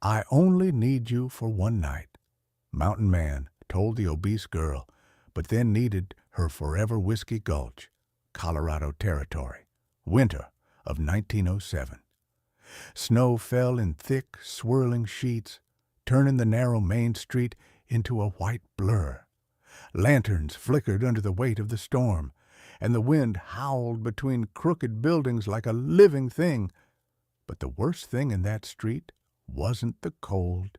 I only need you for one night, Mountain Man told the obese girl, but then needed her forever Whiskey Gulch, Colorado Territory, winter of 1907. Snow fell in thick, swirling sheets, turning the narrow main street into a white blur. Lanterns flickered under the weight of the storm, and the wind howled between crooked buildings like a living thing. But the worst thing in that street wasn't the cold.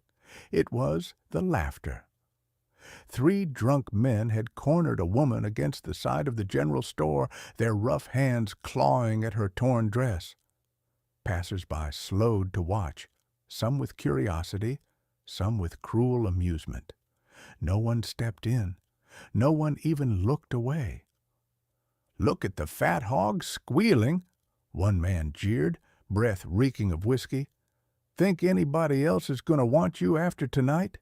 It was the laughter. 3 drunk men had cornered a woman against the side of the general store, their rough hands clawing at her torn dress. Passers-by slowed to watch, some with curiosity, some with cruel amusement. No one stepped in. No one even looked away. "Look at the fat hog squealing," one man jeered, breath reeking of whiskey. "Think anybody else is going to want you after tonight?"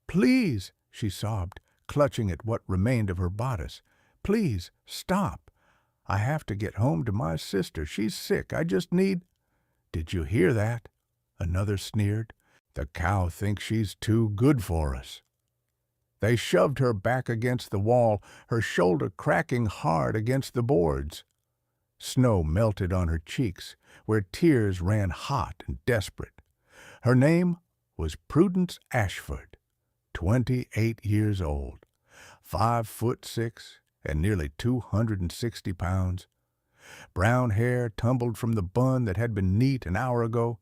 "Please," she sobbed, clutching at what remained of her bodice. "Please, stop. I have to get home to my sister. She's sick. I just need—" "Did you hear that?" Another sneered. "The cow thinks she's too good for us." They shoved her back against the wall, her shoulder cracking hard against the boards. Snow melted on her cheeks, where tears ran hot and desperate. Her name was Prudence Ashford, 28 years old, 5'6" and nearly 260 pounds. Brown hair tumbled from the bun that had been neat an hour ago,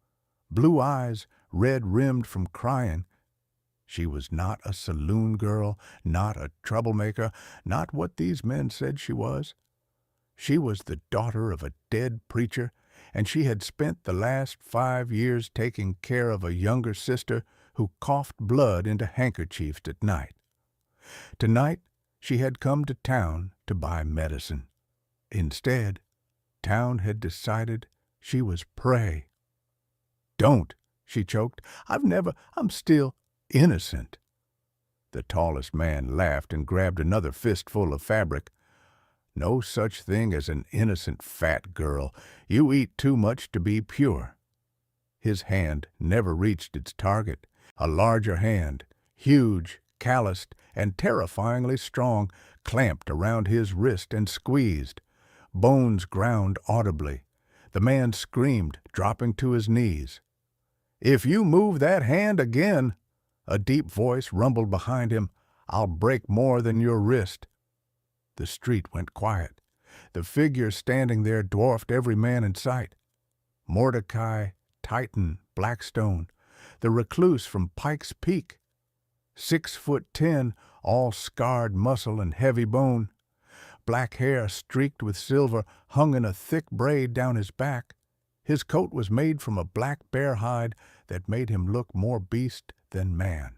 blue eyes red-rimmed from crying. She was not a saloon girl, not a troublemaker, not what these men said she was. She was the daughter of a dead preacher, and she had spent the last 5 years taking care of a younger sister who coughed blood into handkerchiefs at night. Tonight, she had come to town to buy medicine. Instead, town had decided she was prey. "Don't," she choked. I'm still innocent." The tallest man laughed and grabbed another fistful of fabric. "No such thing as an innocent fat girl. You eat too much to be pure." His hand never reached its target. A larger hand, huge, calloused, and terrifyingly strong, clamped around his wrist and squeezed. Bones ground audibly. The man screamed, dropping to his knees. "If you move that hand again," a deep voice rumbled behind him, "I'll break more than your wrist." The street went quiet. The figure standing there dwarfed every man in sight. Mordecai Titan Blackstone, the recluse from Pike's Peak. 6'10", all scarred muscle and heavy bone. Black hair streaked with silver hung in a thick braid down his back. His coat was made from a black bear hide that made him look more beast than man.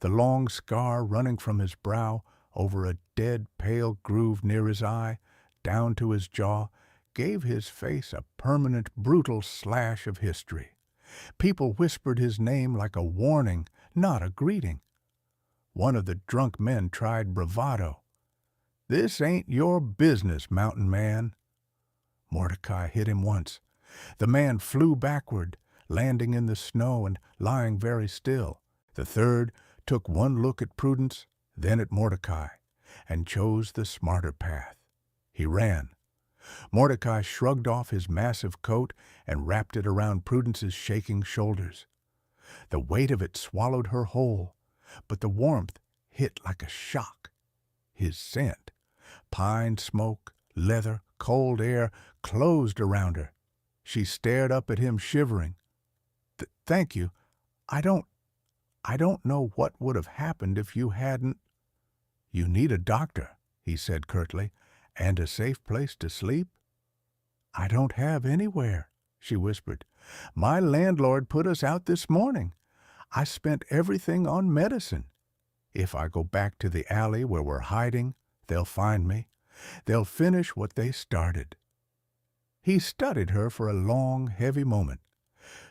The long scar running from his brow over a dead pale groove near his eye, down to his jaw, gave his face a permanent, brutal slash of history. People whispered his name like a warning, not a greeting. One of the drunk men tried bravado. "This ain't your business, Mountain Man." Mordecai hit him once. The man flew backward, landing in the snow and lying very still. The third took one look at Prudence, then at Mordecai, and chose the smarter path. He ran. Mordecai shrugged off his massive coat and wrapped it around Prudence's shaking shoulders. The weight of it swallowed her whole, but the warmth hit like a shock. His scent, pine smoke, leather, cold air, closed around her. She stared up at him, shivering. Thank you. I don't know what would have happened if you hadn't—" "You need a doctor," he said curtly, "and a safe place to sleep." "I don't have anywhere," she whispered. "My landlord put us out this morning. I spent everything on medicine. If I go back to the alley where we're hiding, they'll find me. They'll finish what they started." He studied her for a long, heavy moment.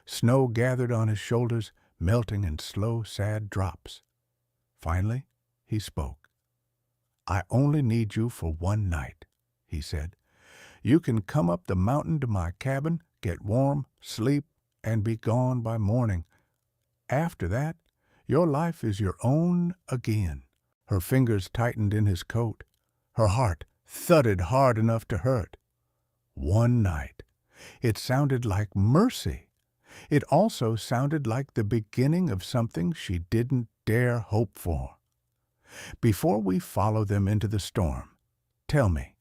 Snow gathered on his shoulders, melting in slow, sad drops. Finally, he spoke. "I only need you for one night," he said. "You can come up the mountain to my cabin, get warm, sleep, and be gone by morning. After that, your life is your own again." Her fingers tightened in his coat. Her heart thudded hard enough to hurt. One night. It sounded like mercy. It also sounded like the beginning of something she didn't dare hope for. Before we follow them into the storm, tell me,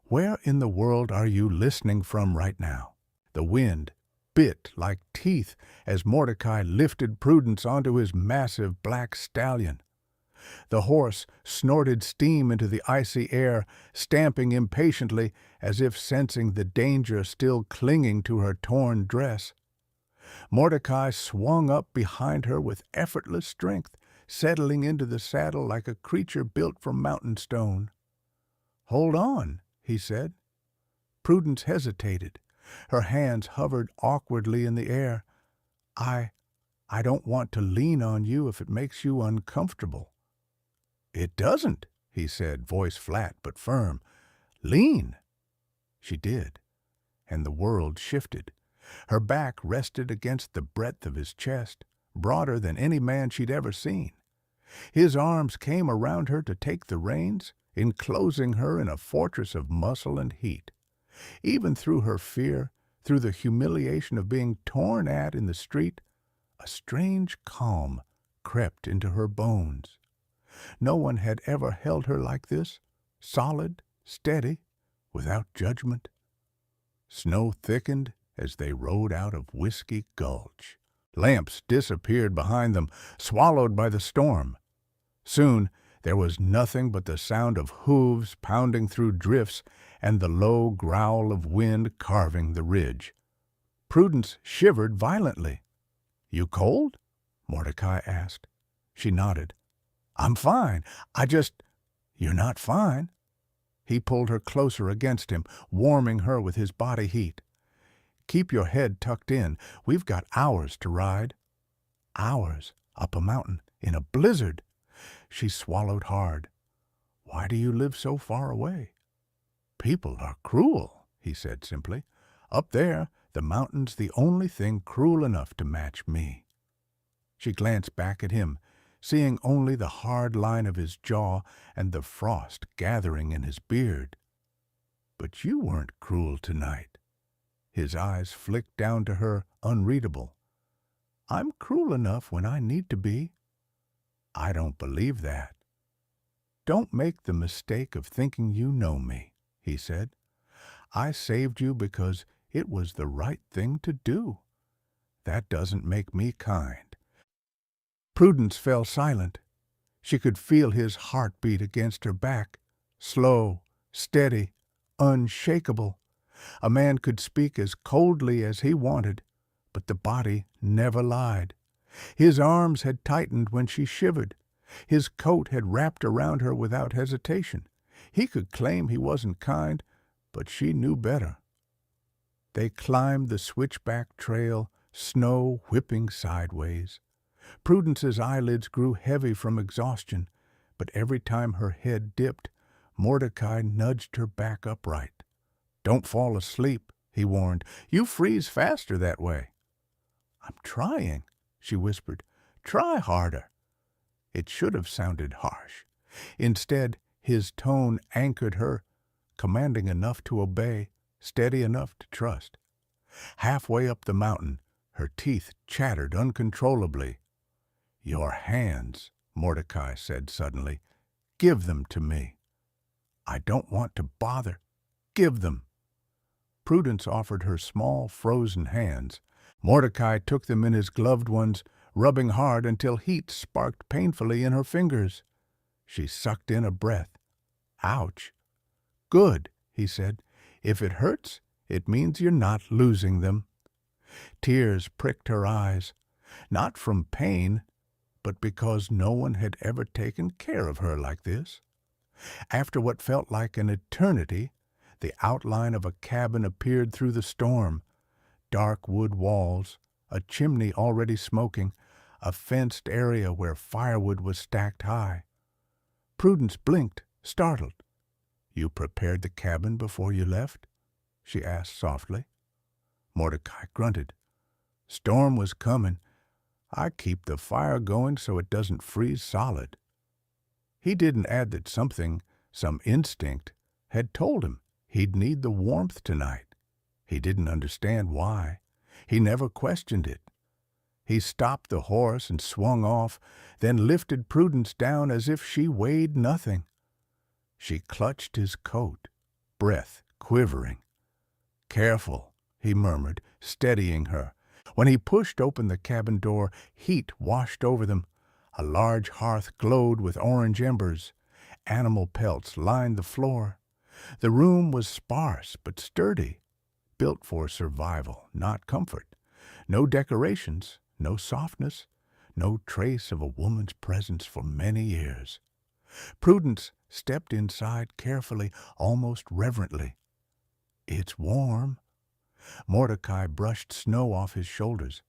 where in the world are you listening from right now? The wind bit like teeth as Mordecai lifted Prudence onto his massive black stallion. The horse snorted steam into the icy air, stamping impatiently as if sensing the danger still clinging to her torn dress. Mordecai swung up behind her with effortless strength, settling into the saddle like a creature built from mountain stone. "Hold on," he said. Prudence hesitated. Her hands hovered awkwardly in the air. I don't want to lean on you if it makes you uncomfortable." "It doesn't," he said, voice flat but firm. "Lean." She did, and the world shifted. Her back rested against the breadth of his chest, broader than any man she'd ever seen. His arms came around her to take the reins, enclosing her in a fortress of muscle and heat. Even through her fear, through the humiliation of being torn at in the street, a strange calm crept into her bones. No one had ever held her like this, solid, steady, without judgment. Snow thickened as they rode out of Whiskey Gulch. Lamps disappeared behind them, swallowed by the storm. Soon there was nothing but the sound of hooves pounding through drifts and the low growl of wind carving the ridge. Prudence shivered violently. "You cold?" Mordecai asked. She nodded. "I'm fine. You're not fine." He pulled her closer against him, warming her with his body heat. "Keep your head tucked in. We've got hours to ride." "Hours? Up a mountain? In a blizzard?" She swallowed hard. "Why do you live so far away?" "People are cruel," he said simply. "Up there, the mountain's the only thing cruel enough to match me." She glanced back at him, seeing only the hard line of his jaw and the frost gathering in his beard. "But you weren't cruel tonight." His eyes flicked down to her, unreadable. "I'm cruel enough when I need to be." "I don't believe that." "Don't make the mistake of thinking you know me," he said. "I saved you because it was the right thing to do. That doesn't make me kind." Prudence fell silent. She could feel his heartbeat against her back, slow, steady, unshakable. A man could speak as coldly as he wanted, but the body never lied. His arms had tightened when she shivered. His coat had wrapped around her without hesitation. He could claim he wasn't kind, but she knew better. They climbed the switchback trail, snow whipping sideways. Prudence's eyelids grew heavy from exhaustion, but every time her head dipped, Mordecai nudged her back upright. "Don't fall asleep," he warned. "You freeze faster that way." "I'm trying," she whispered. "Try harder." It should have sounded harsh. Instead, his tone anchored her, commanding enough to obey, steady enough to trust. Halfway up the mountain, her teeth chattered uncontrollably. "Your hands," Mordecai said suddenly. "Give them to me." "I don't want to bother." "Give them." Prudence offered her small, frozen hands. Mordecai took them in his gloved ones, rubbing hard until heat sparked painfully in her fingers. She sucked in a breath. "Ouch." "Good," he said. "If it hurts, it means you're not losing them." Tears pricked her eyes, not from pain, but because no one had ever taken care of her like this. After what felt like an eternity, the outline of a cabin appeared through the storm. Dark wood walls, a chimney already smoking, a fenced area where firewood was stacked high. Prudence blinked, startled. "You prepared the cabin before you left?" she asked softly. Mordecai grunted. "Storm was coming. I keep the fire going so it doesn't freeze solid." He didn't add that something, some instinct, had told him he'd need the warmth tonight. He didn't understand why. He never questioned it. He stopped the horse and swung off, then lifted Prudence down as if she weighed nothing. She clutched his coat, breath quivering. "Careful," he murmured, steadying her. When he pushed open the cabin door, heat washed over them. A large hearth glowed with orange embers. Animal pelts lined the floor. The room was sparse but sturdy, built for survival, not comfort. No decorations, no softness, no trace of a woman's presence for many years. Prudence stepped inside carefully, almost reverently. "It's warm." Mordecai brushed snow off his shoulders.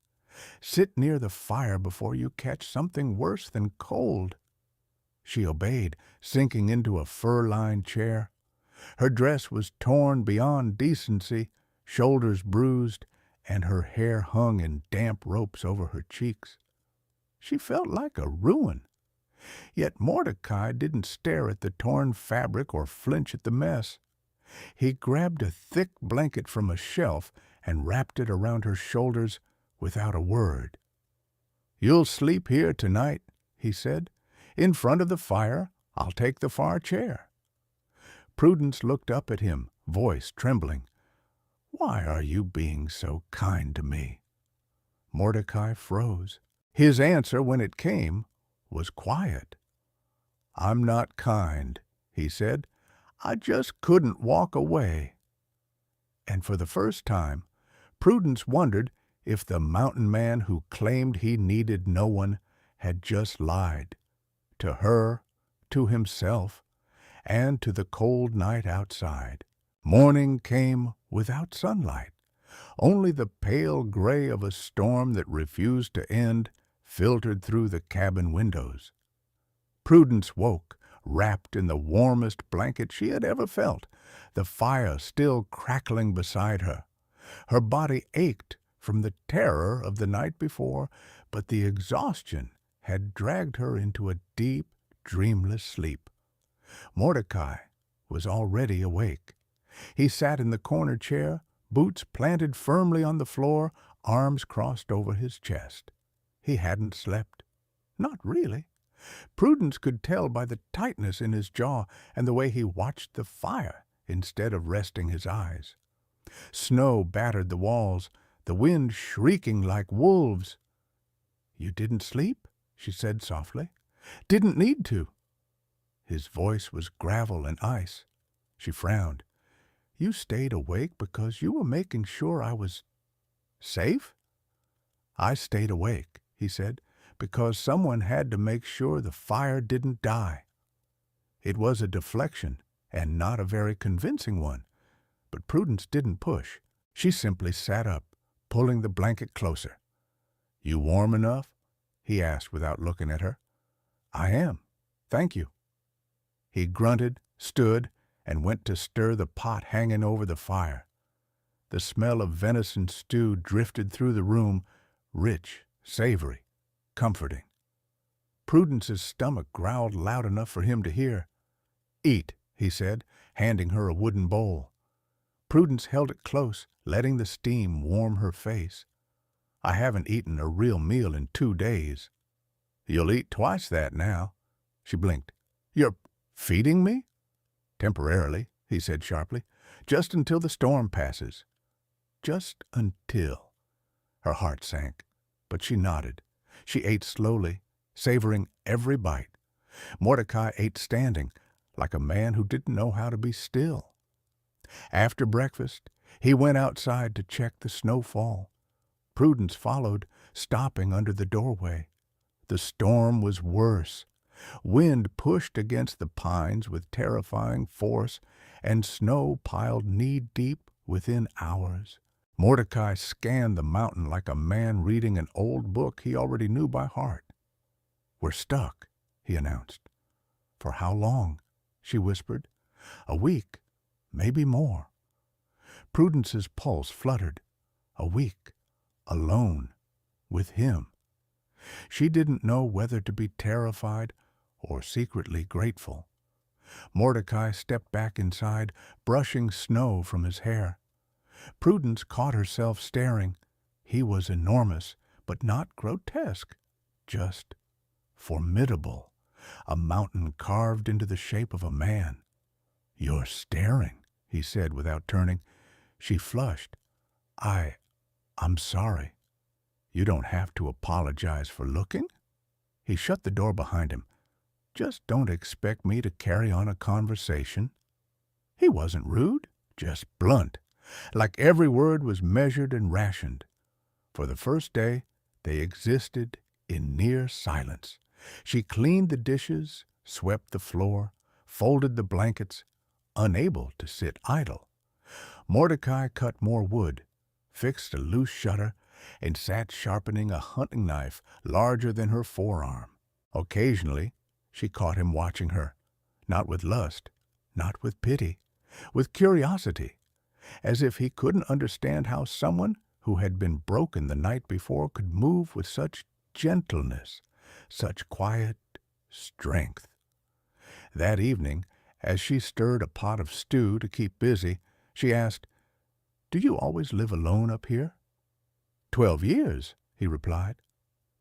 "Sit near the fire before you catch something worse than cold." She obeyed, sinking into a fur-lined chair. Her dress was torn beyond decency, shoulders bruised, and her hair hung in damp ropes over her cheeks. She felt like a ruin. Yet Mordecai didn't stare at the torn fabric or flinch at the mess. He grabbed a thick blanket from a shelf and wrapped it around her shoulders without a word. "You'll sleep here tonight," he said. "In front of the fire. I'll take the far chair." Prudence looked up at him, voice trembling. "Why are you being so kind to me?" Mordecai froze. His answer, when it came, was quiet. "I'm not kind," he said. "I just couldn't walk away." And for the first time, Prudence wondered if the mountain man who claimed he needed no one had just lied. To her, to himself, and to the cold night outside. Morning came without sunlight. Only the pale gray of a storm that refused to end filtered through the cabin windows. Prudence woke, wrapped in the warmest blanket she had ever felt, the fire still crackling beside her. Her body ached from the terror of the night before, but the exhaustion had dragged her into a deep, dreamless sleep. Mordecai was already awake. He sat in the corner chair, boots planted firmly on the floor, arms crossed over his chest. He hadn't slept. Not really. Prudence could tell by the tightness in his jaw and the way he watched the fire instead of resting his eyes. Snow battered the walls, the wind shrieking like wolves. "You didn't sleep?" she said softly. "Didn't need to." His voice was gravel and ice. She frowned. "You stayed awake because you were making sure I was safe?" "I stayed awake," he said, "because someone had to make sure the fire didn't die." It was a deflection, and not a very convincing one. But Prudence didn't push. She simply sat up, pulling the blanket closer. "You warm enough?" he asked without looking at her. "I am. Thank you." He grunted, stood, and went to stir the pot hanging over the fire. The smell of venison stew drifted through the room, rich, savory, comforting. Prudence's stomach growled loud enough for him to hear. "Eat," he said, handing her a wooden bowl. Prudence held it close, letting the steam warm her face. "I haven't eaten a real meal in 2 days." "You'll eat twice that now." She blinked. "You're feeding me?" "Temporarily," he said sharply. "Just until the storm passes." Just until. Her heart sank, but she nodded. She ate slowly, savoring every bite. Mordecai ate standing, like a man who didn't know how to be still. After breakfast, he went outside to check the snowfall. Prudence followed, stopping under the doorway. The storm was worse. Wind pushed against the pines with terrifying force, and snow piled knee-deep within hours. Mordecai scanned the mountain like a man reading an old book he already knew by heart. "We're stuck," he announced. "For how long?" she whispered. "A week, maybe more." Prudence's pulse fluttered. A week, alone, with him. She didn't know whether to be terrified or secretly grateful. Mordecai stepped back inside, brushing snow from his hair. Prudence caught herself staring. He was enormous, but not grotesque, just formidable, a mountain carved into the shape of a man. "You're staring," he said without turning. She flushed. I'm sorry." "You don't have to apologize for looking." He shut the door behind him. "Just don't expect me to carry on a conversation." He wasn't rude, just blunt, like every word was measured and rationed. For the first day, they existed in near silence. She cleaned the dishes, swept the floor, folded the blankets, unable to sit idle. Mordecai cut more wood, fixed a loose shutter, and sat sharpening a hunting knife larger than her forearm. Occasionally, she caught him watching her, not with lust, not with pity, with curiosity, as if he couldn't understand how someone who had been broken the night before could move with such gentleness, such quiet strength. That evening, as she stirred a pot of stew to keep busy, she asked, "Do you always live alone up here?" 12 years, he replied.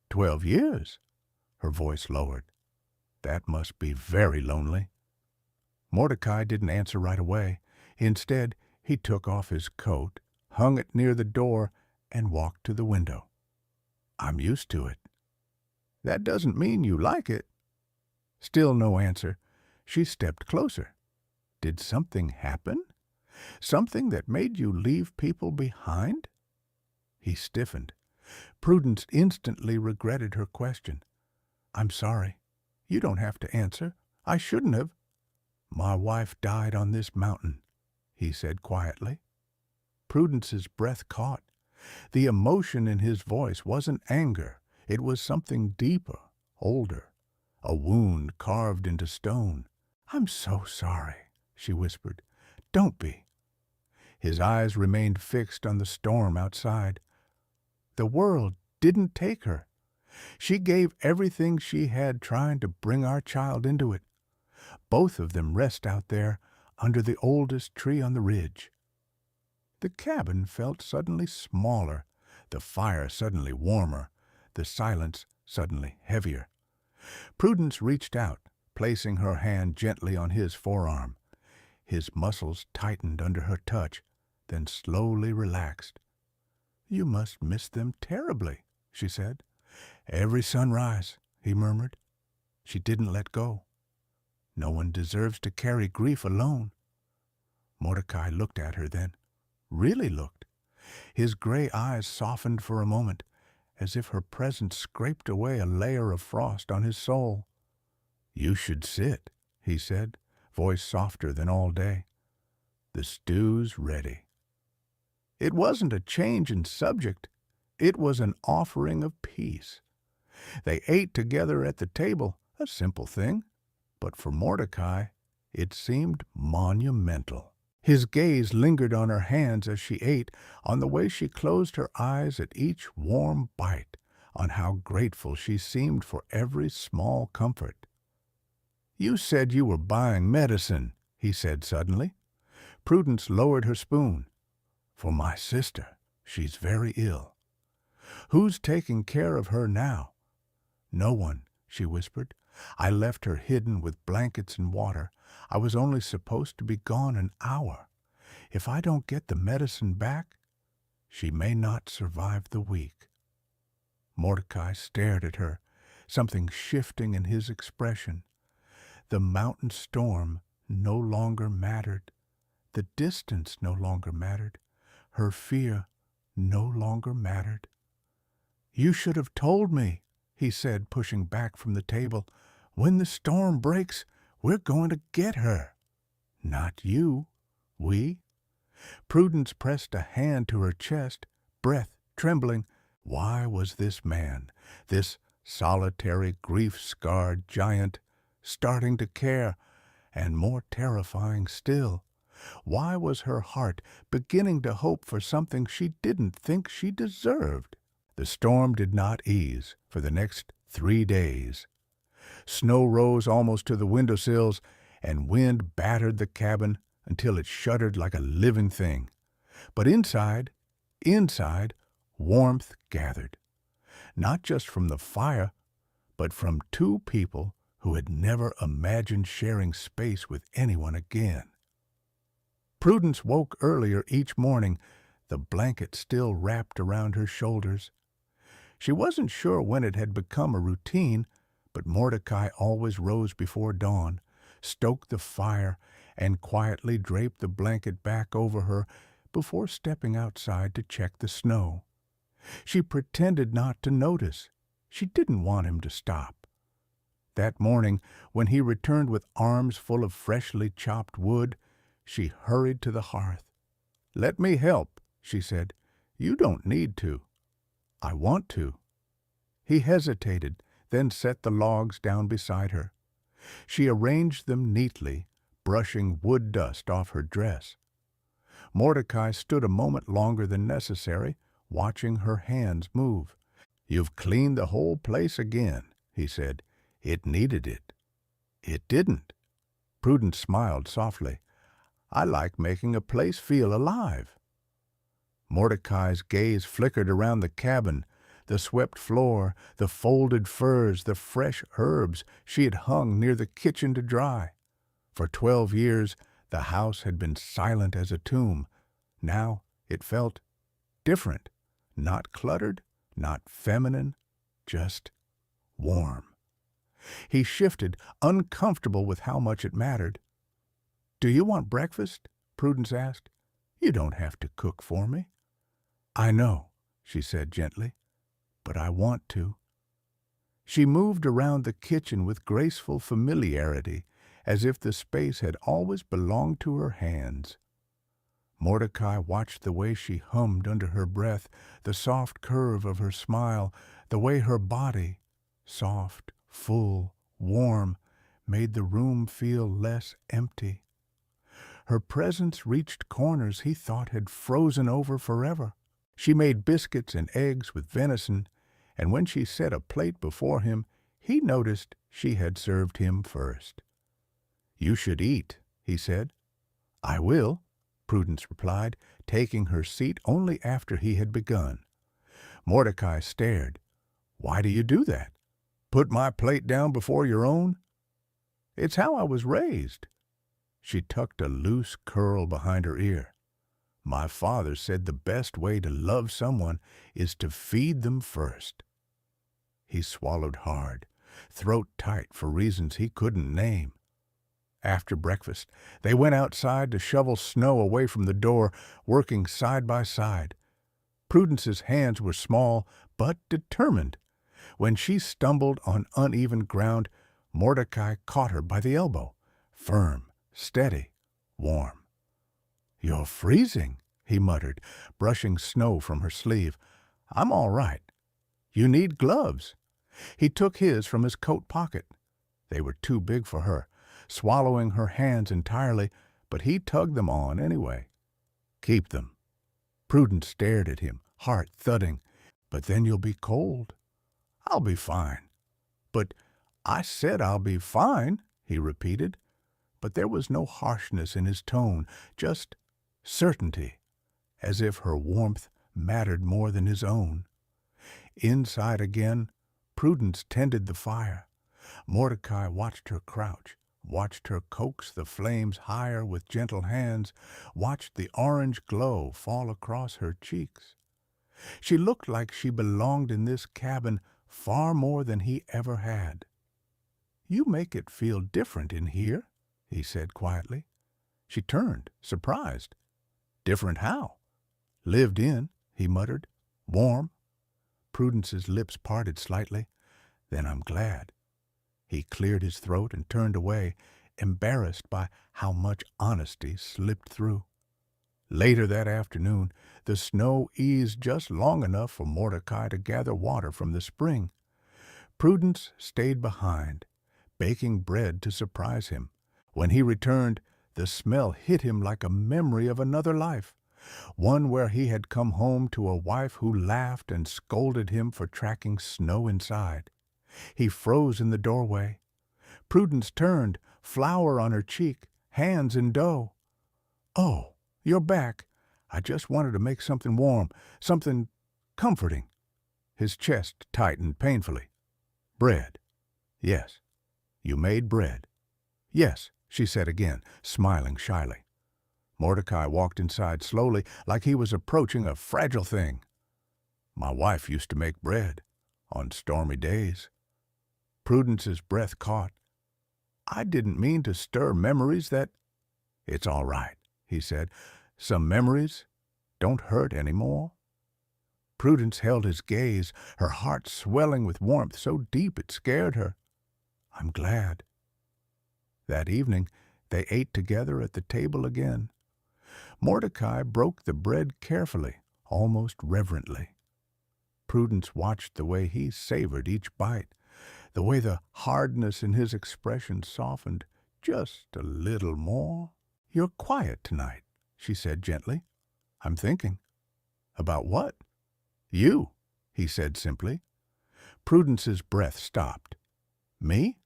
12 years? Her voice lowered. That must be very lonely. Mordecai didn't answer right away. Instead, he took off his coat, hung it near the door, and walked to the window. "I'm used to it." "That doesn't mean you like it." Still no answer. She stepped closer. "Did something happen? Something that made you leave people behind?" He stiffened. Prudence instantly regretted her question. "I'm sorry. You don't have to answer. I shouldn't have." "My wife died on this mountain," he said quietly. Prudence's breath caught. The emotion in his voice wasn't anger. It was something deeper, older, a wound carved into stone. "I'm so sorry," she whispered. "Don't be." His eyes remained fixed on the storm outside. The world didn't take her. She gave everything she had trying to bring our child into it. Both of them rest out there under the oldest tree on the ridge. The cabin felt suddenly smaller, the fire suddenly warmer, the silence suddenly heavier. Prudence reached out, placing her hand gently on his forearm. His muscles tightened under her touch, then slowly relaxed. "You must miss them terribly," she said. "Every sunrise," he murmured. She didn't let go. "No one deserves to carry grief alone." Mordecai looked at her then, really looked. His gray eyes softened for a moment, as if her presence scraped away a layer of frost on his soul. "You should sit," he said, voice softer than all day. "The stew's ready." It wasn't a change in subject. It was an offering of peace. They ate together at the table, a simple thing, but for Mordecai it seemed monumental. His gaze lingered on her hands as she ate, on the way she closed her eyes at each warm bite, on how grateful she seemed for every small comfort. "You said you were buying medicine," he said suddenly. Prudence lowered her spoon. "For my sister. She's very ill." "Who's taking care of her now?" "No one," she whispered. "I left her hidden with blankets and water. I was only supposed to be gone an hour. If I don't get the medicine back, she may not survive the week." Mordecai stared at her, something shifting in his expression. The mountain storm no longer mattered. The distance no longer mattered. Her fear no longer mattered. "You should have told me," he said, pushing back from the table. "When the storm breaks, we're going to get her." "Not you. We." Prudence pressed a hand to her chest, breath trembling. Why was this man, this solitary, grief-scarred giant, starting to care, and more terrifying still? Why was her heart beginning to hope for something she didn't think she deserved? The storm did not ease for the next 3 days. Snow rose almost to the windowsills, and wind battered the cabin until it shuddered like a living thing. But inside, warmth gathered, not just from the fire, but from two people who had never imagined sharing space with anyone again. Prudence woke earlier each morning, the blanket still wrapped around her shoulders. She wasn't sure when it had become a routine, but Mordecai always rose before dawn, stoked the fire, and quietly draped the blanket back over her before stepping outside to check the snow. She pretended not to notice. She didn't want him to stop. That morning, when he returned with arms full of freshly chopped wood, she hurried to the hearth. "Let me help," she said. "You don't need to." "I want to." He hesitated, then set the logs down beside her. She arranged them neatly, brushing wood dust off her dress. Mordecai stood a moment longer than necessary, watching her hands move. "You've cleaned the whole place again," he said. "It needed it." "It didn't." Prudence smiled softly. "I like making a place feel alive." Mordecai's gaze flickered around the cabin, the swept floor, the folded furs, the fresh herbs she had hung near the kitchen to dry. For 12 years, the house had been silent as a tomb. Now it felt different, not cluttered, not feminine, just warm. He shifted, uncomfortable with how much it mattered. "Do you want breakfast?" Prudence asked. "You don't have to cook for me." "I know," she said gently, "but I want to." She moved around the kitchen with graceful familiarity, as if the space had always belonged to her hands. Mordecai watched the way she hummed under her breath, the soft curve of her smile, the way her body, soft, full, warm, made the room feel less empty. Her presence reached corners he thought had frozen over forever. She made biscuits and eggs with venison, and when she set a plate before him, he noticed she had served him first. "You should eat," he said. "I will," Prudence replied, taking her seat only after he had begun. Mordecai stared. "Why do you do that? Put my plate down before your own?" "It's how I was raised." She tucked a loose curl behind her ear. "My father said the best way to love someone is to feed them first." He swallowed hard, throat tight for reasons he couldn't name. After breakfast, they went outside to shovel snow away from the door, working side by side. Prudence's hands were small but determined. When she stumbled on uneven ground, Mordecai caught her by the elbow. Firm, steady, warm. "You're freezing," he muttered, brushing snow from her sleeve. "I'm all right. You need gloves." He took his from his coat pocket. They were too big for her, swallowing her hands entirely, but he tugged them on anyway. "Keep them." Prudence stared at him, heart thudding. "But then you'll be cold." "I'll be fine." "But I said I'll be fine," he repeated. But there was no harshness in his tone, just certainty, as if her warmth mattered more than his own. Inside again, Prudence tended the fire. Mordecai watched her crouch, watched her coax the flames higher with gentle hands, watched the orange glow fall across her cheeks. She looked like she belonged in this cabin far more than he ever had. "You make it feel different in here," he said quietly. She turned, surprised. "Different how?" "Lived in," he muttered. "Warm." Prudence's lips parted slightly. "Then I'm glad." He cleared his throat and turned away, embarrassed by how much honesty slipped through. Later that afternoon, the snow eased just long enough for Mordecai to gather water from the spring. Prudence stayed behind, baking bread to surprise him. When he returned, the smell hit him like a memory of another life. one where he had come home to a wife who laughed and scolded him for tracking snow inside. He froze in the doorway. Prudence turned, flour on her cheek, hands in dough. "Oh, you're back. I just wanted to make something warm, something comforting." His chest tightened painfully. "Bread. Yes. You made bread." "Yes," she said again, smiling shyly. Mordecai walked inside slowly, like he was approaching a fragile thing. "My wife used to make bread on stormy days." Prudence's breath caught. "I didn't mean to stir memories that—" "It's all right," he said. "Some memories don't hurt any more." Prudence held his gaze, her heart swelling with warmth so deep it scared her. "I'm glad." That evening they ate together at the table again. Mordecai broke the bread carefully, almost reverently. Prudence watched the way he savored each bite, the way the hardness in his expression softened just a little more. "You're quiet tonight," she said gently. "I'm thinking." "About what?" "You," he said simply. Prudence's breath stopped. "Me?"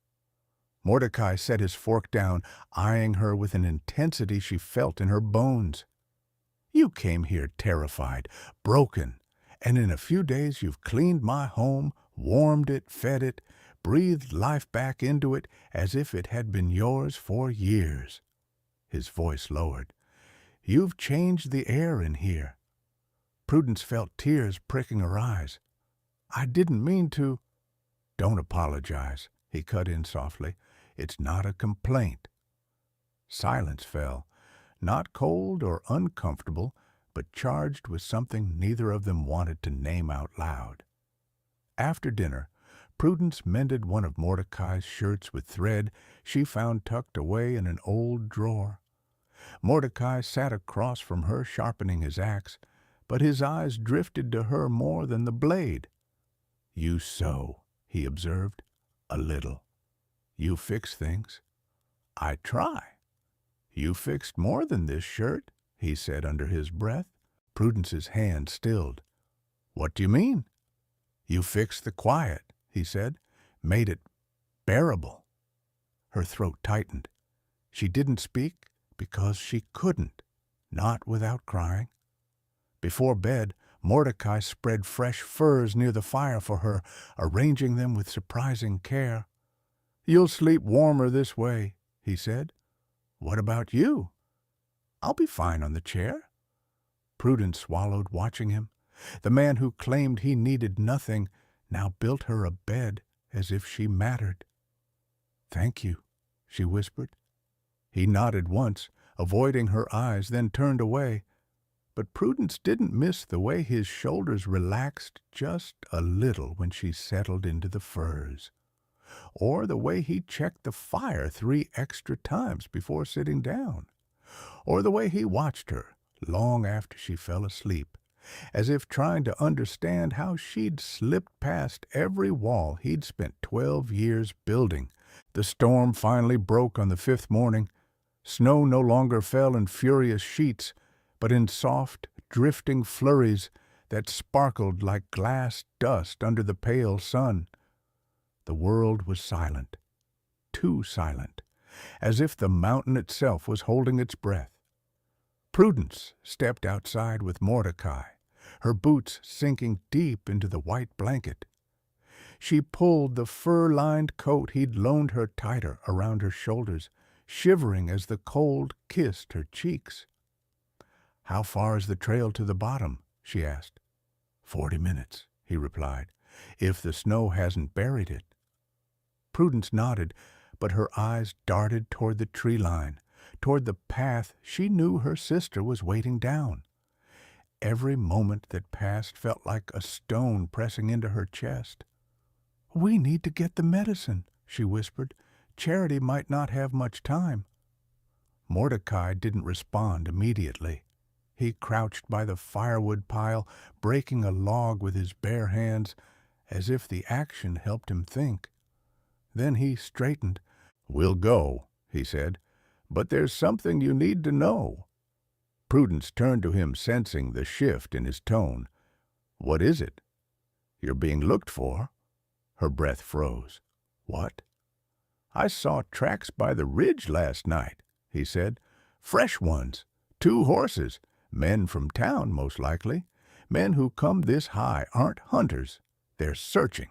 Mordecai set his fork down, eyeing her with an intensity she felt in her bones. "You came here terrified, broken, and in a few days you've cleaned my home, warmed it, fed it, breathed life back into it as if it had been yours for years." His voice lowered. "You've changed the air in here." Prudence felt tears pricking her eyes. "I didn't mean to—" "Don't apologize," he cut in softly. "It's not a complaint." Silence fell, not cold or uncomfortable, but charged with something neither of them wanted to name out loud. After dinner, Prudence mended one of Mordecai's shirts with thread she found tucked away in an old drawer. Mordecai sat across from her sharpening his axe, but his eyes drifted to her more than the blade. "You sew," he observed, "a little. You fix things." "I try." "You fixed more than this shirt," he said under his breath. Prudence's hand stilled. "What do you mean?" "You fixed the quiet," he said, "made it bearable." Her throat tightened. She didn't speak because she couldn't, not without crying. Before bed, Mordecai spread fresh furs near the fire for her, arranging them with surprising care. "You'll sleep warmer this way," he said. "What about you?" "I'll be fine on the chair." Prudence swallowed, watching him. The man who claimed he needed nothing now built her a bed as if she mattered. "Thank you," she whispered. He nodded once, avoiding her eyes, then turned away. But Prudence didn't miss the way his shoulders relaxed just a little when she settled into the furs, or the way he checked the fire 3 extra times before sitting down, or the way he watched her long after she fell asleep, as if trying to understand how she'd slipped past every wall he'd spent 12 years building. The storm finally broke on the 5th morning. Snow no longer fell in furious sheets, but in soft, drifting flurries that sparkled like glass dust under the pale sun. The world was silent, too silent, as if the mountain itself was holding its breath. Prudence stepped outside with Mordecai, her boots sinking deep into the white blanket. She pulled the fur-lined coat he'd loaned her tighter around her shoulders, shivering as the cold kissed her cheeks. "How far is the trail to the bottom?" she asked. 40 minutes, he replied, "if the snow hasn't buried it." Prudence nodded, but her eyes darted toward the tree line, toward the path she knew her sister was waiting down. Every moment that passed felt like a stone pressing into her chest. "We need to get the medicine," she whispered. "Charity might not have much time." Mordecai didn't respond immediately. He crouched by the firewood pile, breaking a log with his bare hands, as if the action helped him think. Then he straightened. "We'll go," he said, "but there's something you need to know." Prudence turned to him, sensing the shift in his tone. "What is it?" "You're being looked for." Her breath froze. "What?" "I saw tracks by the ridge last night," he said. "Fresh ones. 2 horses. Men from town, most likely. Men who come this high aren't hunters. They're searching."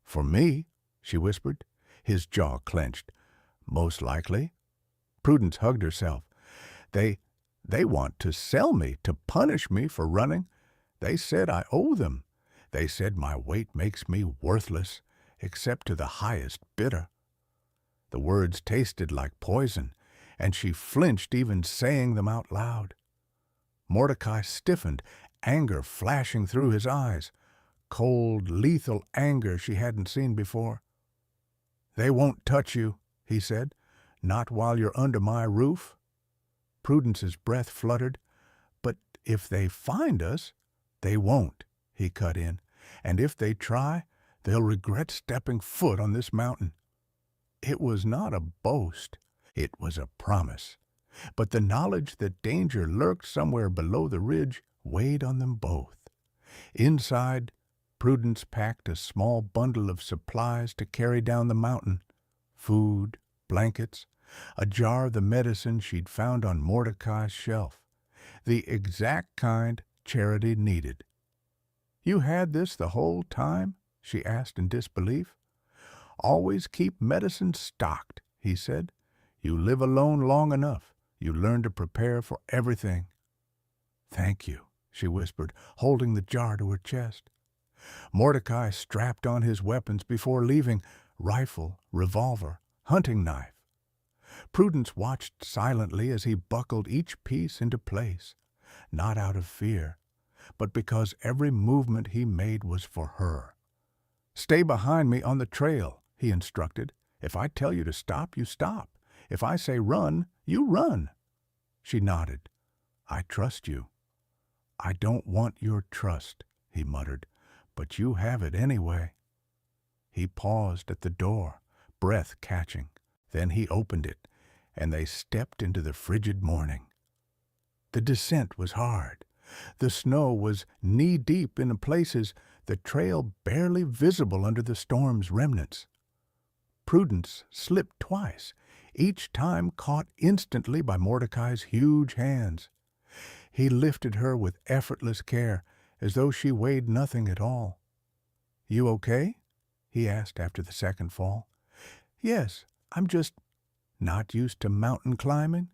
"For me?" she whispered. His jaw clenched. "Most likely." Prudence hugged herself. They want to sell me, to punish me for running. They said I owe them. They said my weight makes me worthless, except to the highest bidder." The words tasted like poison, and she flinched even saying them out loud. Mordecai stiffened, anger flashing through his eyes. Cold, lethal anger she hadn't seen before. "They won't touch you," he said. "Not while you're under my roof." Prudence's breath fluttered. "But if they find us—" "They won't," he cut in. "And if they try, they'll regret stepping foot on this mountain." It was not a boast. It was a promise. But the knowledge that danger lurked somewhere below the ridge weighed on them both. Inside, Prudence packed a small bundle of supplies to carry down the mountain. Food, blankets, a jar of the medicine she'd found on Mordecai's shelf. The exact kind Charity needed. "You had this the whole time?" she asked in disbelief. "Always keep medicine stocked," he said. "You live alone long enough. You learn to prepare for everything." "Thank you," she whispered, holding the jar to her chest. Mordecai strapped on his weapons before leaving: rifle, revolver, hunting knife. Prudence watched silently as he buckled each piece into place, not out of fear, but because every movement he made was for her. "Stay behind me on the trail," he instructed. "If I tell you to stop, you stop. If I say run, you run." She nodded. "I trust you." "I don't want your trust," he muttered, "but you have it anyway." He paused at the door, breath catching. Then he opened it, and they stepped into the frigid morning. The descent was hard. The snow was knee-deep in places, the trail barely visible under the storm's remnants. Prudence slipped twice, each time caught instantly by Mordecai's huge hands. He lifted her with effortless care, as though she weighed nothing at all. "You okay?" he asked after the second fall. "Yes, I'm just not used to mountain climbing."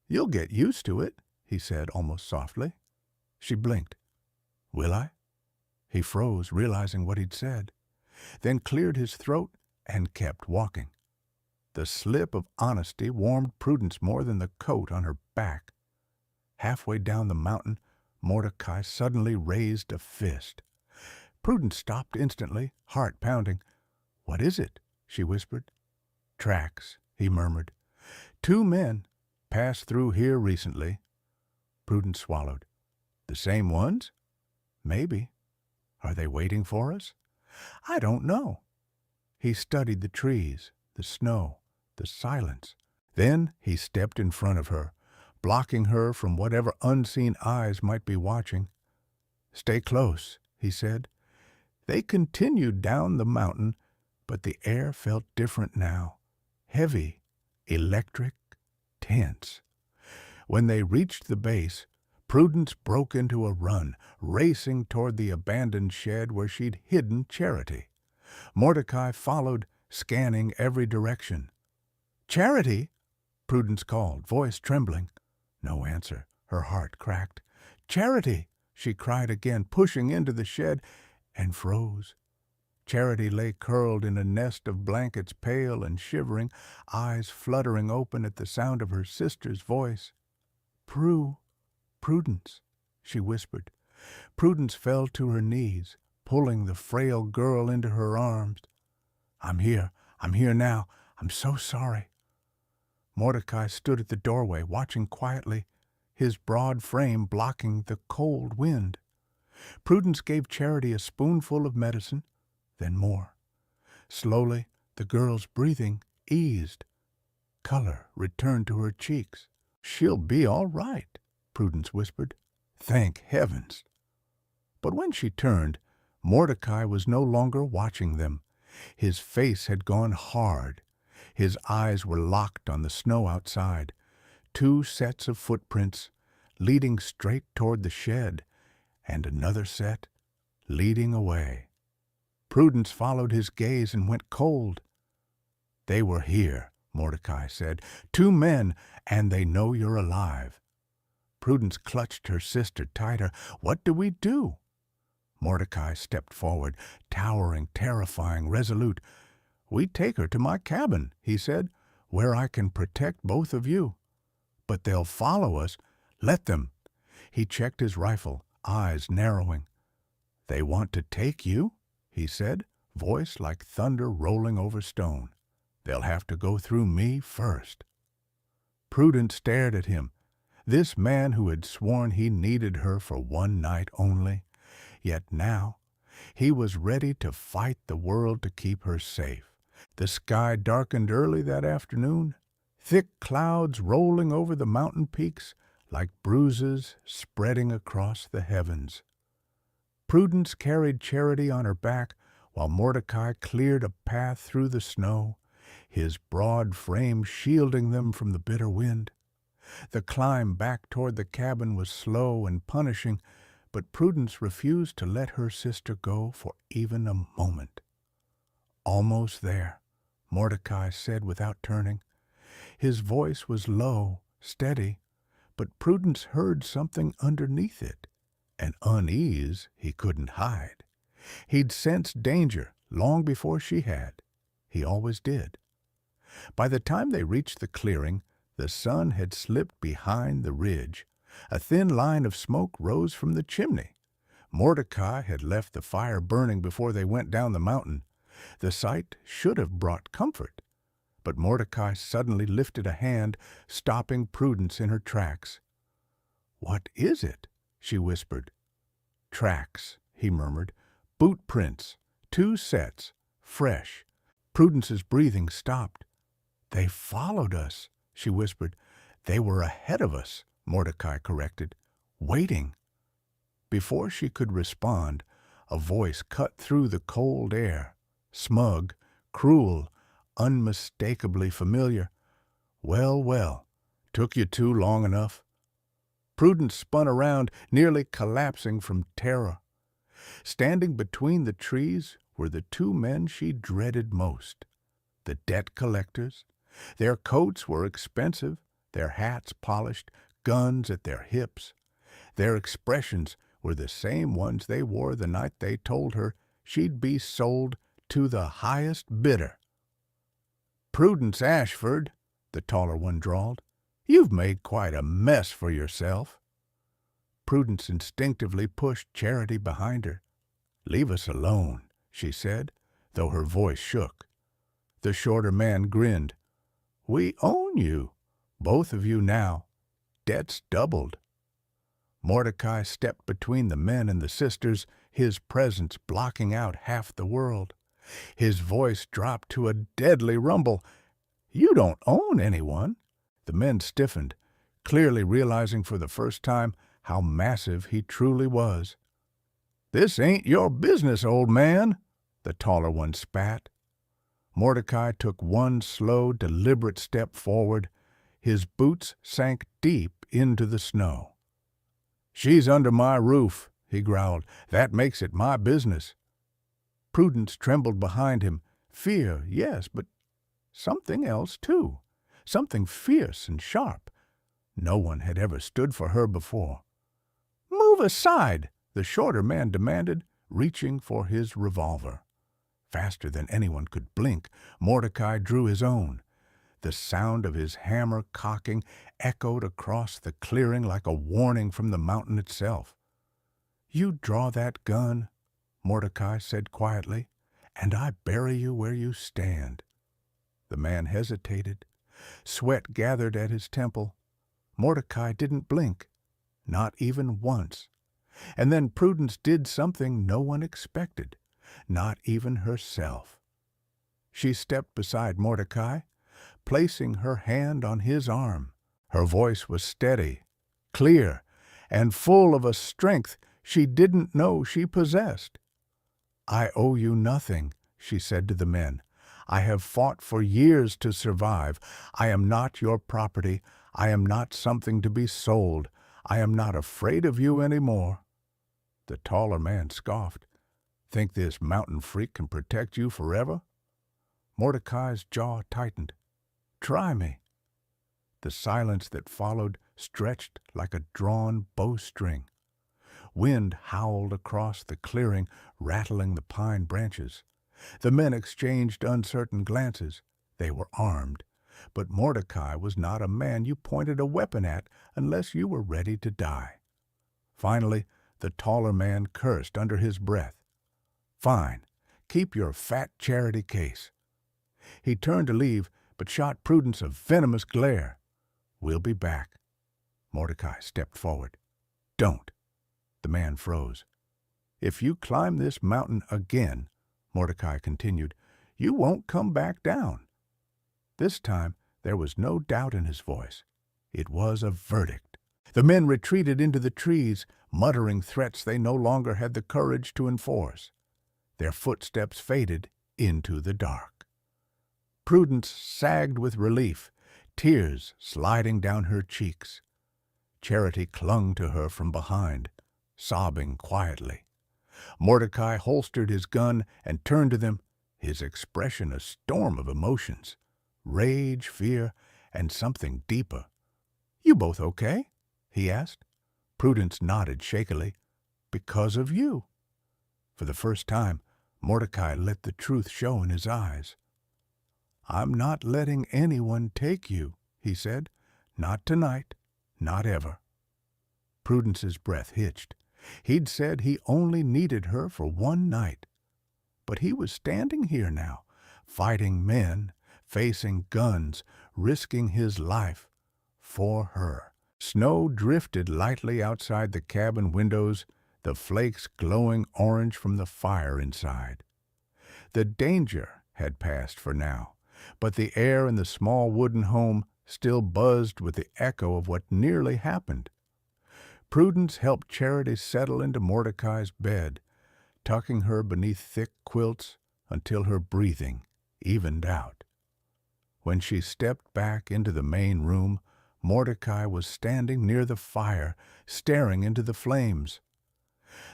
"You'll get used to it," he said almost softly. She blinked. "Will I?" He froze, realizing what he'd said, then cleared his throat and kept walking. The slip of honesty warmed Prudence more than the coat on her back. Halfway down the mountain, Mordecai suddenly raised a fist. Prudence stopped instantly, heart pounding. "What is it?" she whispered. "Tracks," he murmured. "2 men passed through here recently." Prudence swallowed. "The same ones?" "Maybe. Are they waiting for us?" "I don't know." He studied the trees, the snow, the silence. Then he stepped in front of her, blocking her from whatever unseen eyes might be watching. "Stay close," he said. They continued down the mountain, but the air felt different now. Heavy, electric, tense. When they reached the base, Prudence broke into a run, racing toward the abandoned shed where she'd hidden Charity. Mordecai followed, scanning every direction. "Charity!" Prudence called, voice trembling. No answer. Her heart cracked. "Charity!" she cried again, pushing into the shed, and froze. Charity lay curled in a nest of blankets, pale and shivering, eyes fluttering open at the sound of her sister's voice. Prudence," she whispered. Prudence fell to her knees, pulling the frail girl into her arms. I'm here now. I'm so sorry." Mordecai stood at the doorway, watching quietly, his broad frame blocking the cold wind. Prudence gave Charity a spoonful of medicine, then more. Slowly, the girl's breathing eased. Color returned to her cheeks. "She'll be all right," Prudence whispered. "Thank heavens!" But when she turned, Mordecai was no longer watching them. His face had gone hard. His eyes were locked on the snow outside. 2 sets of footprints leading straight toward the shed, and another set leading away. Prudence followed his gaze and went cold. "They were here," Mordecai said. "2 men, and they know you're alive." Prudence clutched her sister tighter. "What do we do?" Mordecai stepped forward, towering, terrifying, resolute. "We take her to my cabin," he said, "where I can protect both of you. But they'll follow us. Let them." He checked his rifle, eyes narrowing. "They want to take you?" he said, voice like thunder rolling over stone. "They'll have to go through me first." Prudence stared at him. This man who had sworn he needed her for one night only. Yet now he was ready to fight the world to keep her safe. The sky darkened early that afternoon, thick clouds rolling over the mountain peaks like bruises spreading across the heavens. Prudence carried Charity on her back while Mordecai cleared a path through the snow, his broad frame shielding them from the bitter wind. The climb back toward the cabin was slow and punishing, but Prudence refused to let her sister go for even a moment. "Almost there," Mordecai said without turning. His voice was low, steady, but Prudence heard something underneath it, an unease he couldn't hide. He'd sensed danger long before she had. He always did. By the time they reached the clearing, the sun had slipped behind the ridge. A thin line of smoke rose from the chimney. Mordecai had left the fire burning before they went down the mountain. The sight should have brought comfort, but Mordecai suddenly lifted a hand, stopping Prudence in her tracks. "What is it?" she whispered. "Tracks," he murmured. "Boot prints, 2 sets, fresh." Prudence's breathing stopped. "They followed us," she whispered. "They were ahead of us," Mordecai corrected. "Waiting." Before she could respond, a voice cut through the cold air, smug, cruel, unmistakably familiar. "Well, well, took you too long enough." Prudence spun around, nearly collapsing from terror. Standing between the trees were the 2 men she dreaded most, the debt collectors. Their coats were expensive, their hats polished, guns at their hips. Their expressions were the same ones they wore the night they told her she'd be sold to the highest bidder. "Prudence Ashford," the taller one drawled, "you've made quite a mess for yourself." Prudence instinctively pushed Charity behind her. "Leave us alone," she said, though her voice shook. The shorter man grinned. "We own you, both of you now. Debt's doubled." Mordecai stepped between the men and the sisters, his presence blocking out half the world. His voice dropped to a deadly rumble. "You don't own anyone." The men stiffened, clearly realizing for the first time how massive he truly was. "This ain't your business, old man," the taller one spat. Mordecai took one slow, deliberate step forward. His boots sank deep into the snow. "She's under my roof," he growled. "That makes it my business." Prudence trembled behind him. Fear, yes, but something else, too. Something fierce and sharp. No one had ever stood for her before. "Move aside," the shorter man demanded, reaching for his revolver. Faster than anyone could blink, Mordecai drew his own. The sound of his hammer cocking echoed across the clearing like a warning from the mountain itself. "You draw that gun," Mordecai said quietly, "and I bury you where you stand." The man hesitated. Sweat gathered at his temple. Mordecai didn't blink, not even once. And then Prudence did something no one expected, not even herself. She stepped beside Mordecai, placing her hand on his arm. Her voice was steady, clear, and full of a strength she didn't know she possessed. "I owe you nothing," she said to the men. "I have fought for years to survive. I am not your property. I am not something to be sold. I am not afraid of you anymore." The taller man scoffed. "Think this mountain freak can protect you forever?" Mordecai's jaw tightened. "Try me." The silence that followed stretched like a drawn bowstring. Wind howled across the clearing, rattling the pine branches. The men exchanged uncertain glances. They were armed, but Mordecai was not a man you pointed a weapon at unless you were ready to die. Finally, the taller man cursed under his breath. "Fine. Keep your fat charity case." He turned to leave, but shot Prudence a venomous glare. "We'll be back." Mordecai stepped forward. "Don't." The man froze. "If you climb this mountain again," Mordecai continued, "you won't come back down." This time there was no doubt in his voice. It was a verdict. The men retreated into the trees, muttering threats they no longer had the courage to enforce. Their footsteps faded into the dark. Prudence sagged with relief, tears sliding down her cheeks. Charity clung to her from behind, sobbing quietly. Mordecai holstered his gun and turned to them, his expression a storm of emotions, rage, fear, and something deeper. "You both okay?" he asked. Prudence nodded shakily. "Because of you." For the first time, Mordecai let the truth show in his eyes. "I'm not letting anyone take you," he said. "Not tonight, not ever." Prudence's breath hitched. He'd said he only needed her for one night. But he was standing here now, fighting men, facing guns, risking his life for her. Snow drifted lightly outside the cabin windows, the flakes glowing orange from the fire inside. The danger had passed for now, but the air in the small wooden home still buzzed with the echo of what nearly happened. Prudence helped Charity settle into Mordecai's bed, tucking her beneath thick quilts until her breathing evened out. When she stepped back into the main room, Mordecai was standing near the fire, staring into the flames.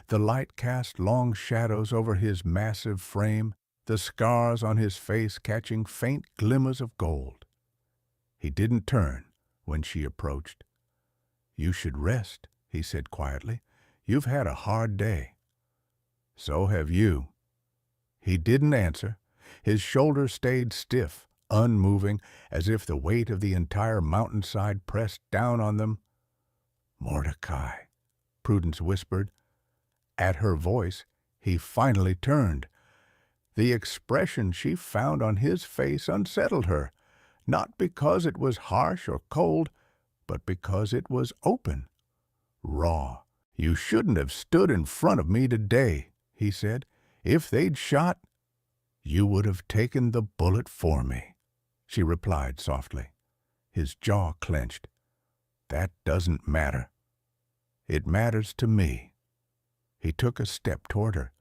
The light cast long shadows over his massive frame, the scars on his face catching faint glimmers of gold. He didn't turn when she approached. "You should rest," he said quietly. "You've had a hard day." "So have you." He didn't answer. His shoulders stayed stiff, unmoving, as if the weight of the entire mountainside pressed down on them. "Mordecai," Prudence whispered. At her voice, he finally turned. The expression she found on his face unsettled her, not because it was harsh or cold, but because it was open, raw. "You shouldn't have stood in front of me today," he said. "If they'd shot, you would have taken the bullet for me," she replied softly. His jaw clenched. "That doesn't matter." "It matters to me." He took a step toward her.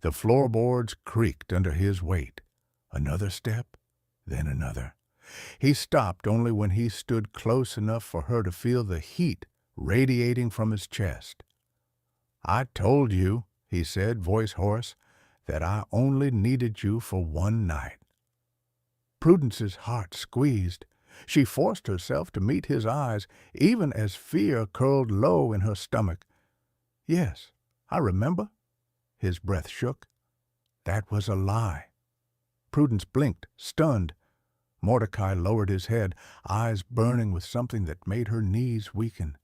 The floorboards creaked under his weight. Another step, then another. He stopped only when he stood close enough for her to feel the heat radiating from his chest. "I told you," he said, voice hoarse, "that I only needed you for one night." Prudence's heart squeezed. She forced herself to meet his eyes, even as fear curled low in her stomach. "Yes, I remember." His breath shook. "That was a lie." Prudence blinked, stunned. Mordecai lowered his head, eyes burning with something that made her knees weaken.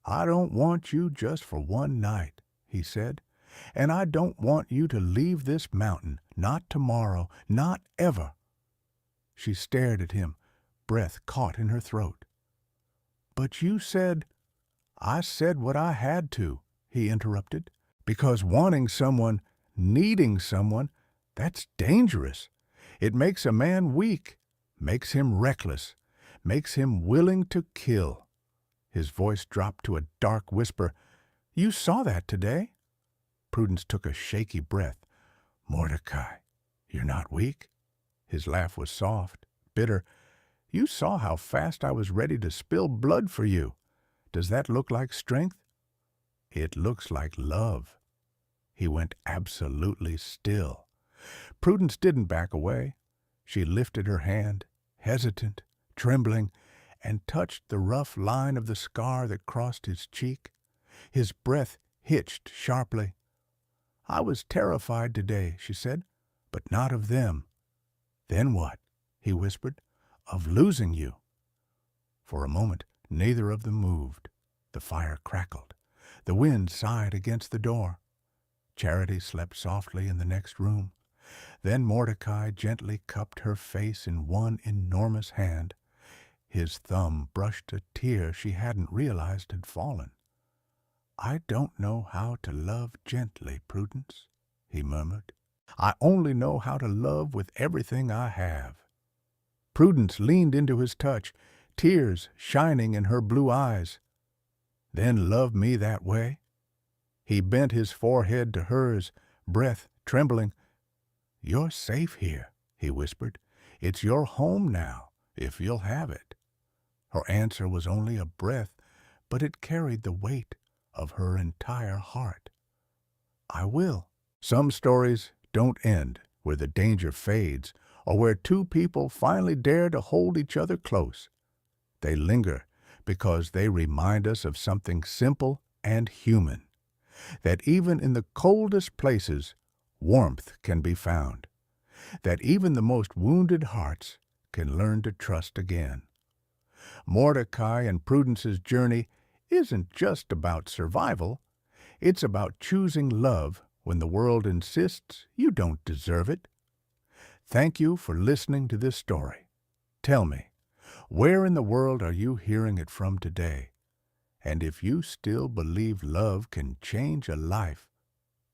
"I don't want you just for one night," he said. "And I don't want you to leave this mountain, not tomorrow, not ever." She stared at him, breath caught in her throat. "But you said—" "I said what I had to," he interrupted, "because wanting someone, needing someone, that's dangerous. It makes a man weak, makes him reckless, makes him willing to kill." His voice dropped to a dark whisper. "You saw that today?" Prudence took a shaky breath. "Mordecai, you're not weak?" His laugh was soft, bitter. "You saw how fast I was ready to spill blood for you. Does that look like strength?" "It looks like love." He went absolutely still. Prudence didn't back away. She lifted her hand, hesitant, trembling, and touched the rough line of the scar that crossed his cheek. His breath hitched sharply. "I was terrified today," she said, "but not of them." "Then what?" he whispered. "Of losing you." For a moment, neither of them moved. The fire crackled. The wind sighed against the door. Charity slept softly in the next room. Then Mordecai gently cupped her face in one enormous hand. His thumb brushed a tear she hadn't realized had fallen. "I don't know how to love gently, Prudence," he murmured. "I only know how to love with everything I have." Prudence leaned into his touch, tears shining in her blue eyes. "Then love me that way?" He bent his forehead to hers, breath trembling. "You're safe here," he whispered. "It's your home now, if you'll have it." Her answer was only a breath, but it carried the weight of her entire heart. "I will." Some stories don't end where the danger fades or where two people finally dare to hold each other close. They linger because they remind us of something simple and human, that even in the coldest places, warmth can be found, that even the most wounded hearts can learn to trust again. Mordecai and Prudence's journey isn't just about survival. It's about choosing love when the world insists you don't deserve it. Thank you for listening to this story. Tell me, where in the world are you hearing it from today? And if you still believe love can change a life,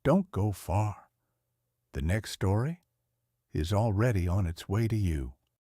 don't go far. The next story is already on its way to you.